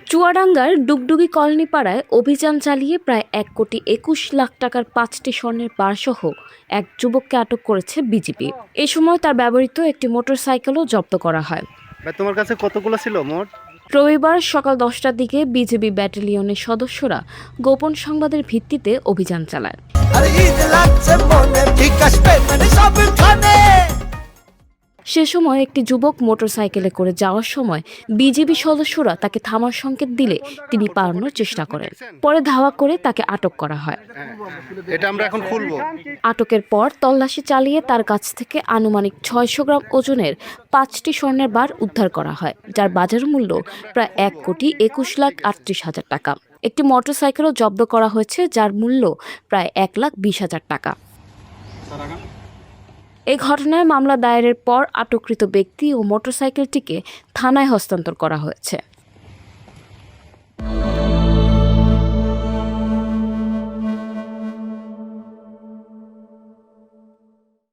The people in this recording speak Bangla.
চুয়াডাঙ্গার ডুগডুগি কলোনি পাড়ায় অভিযান চালিয়ে প্রায় 1,21,00,000 টাকার 5টি স্বর্ণের বারসহ এক যুবককে আটক করেছে বিজিবি। এ সময় তার ব্যবহৃত একটি মোটরসাইকেলও জব্দ করা হয়। তোমার কাছে কতগুলো ছিল মোট? রবিবার সকাল 10টার দিকে বিজিবি ব্যাটালিয়নের সদস্যরা গোপন সংবাদের ভিত্তিতে অভিযান চালায়। সে সময় একটি যুবক মোটরসাইকেলে করে যাওয়ার সময় বিজিবি সদস্যরা তাকে থামার সংকেত দিলে তিনি পালানোর চেষ্টা করেন। পরে ধাওয়া করে তাকে আটক করা হয়। এটা আমরা এখন খুলবো। আটকের পর তল্লাশি চালিয়ে তার কাছ থেকে আনুমানিক 600 গ্রাম ওজনের 5টি স্বর্ণের বার উদ্ধার করা হয়, যার বাজার মূল্য প্রায় 1,21,38,000 টাকা। একটি মোটরসাইকেলও জব্দ করা হয়েছে, যার মূল্য প্রায় 1,20,000 টাকা। এই ঘটনায় মামলা দায়েরের পর আটককৃত ব্যক্তি ও মোটরসাইকেলটিকে থানায় হস্তান্তর করা হয়েছে।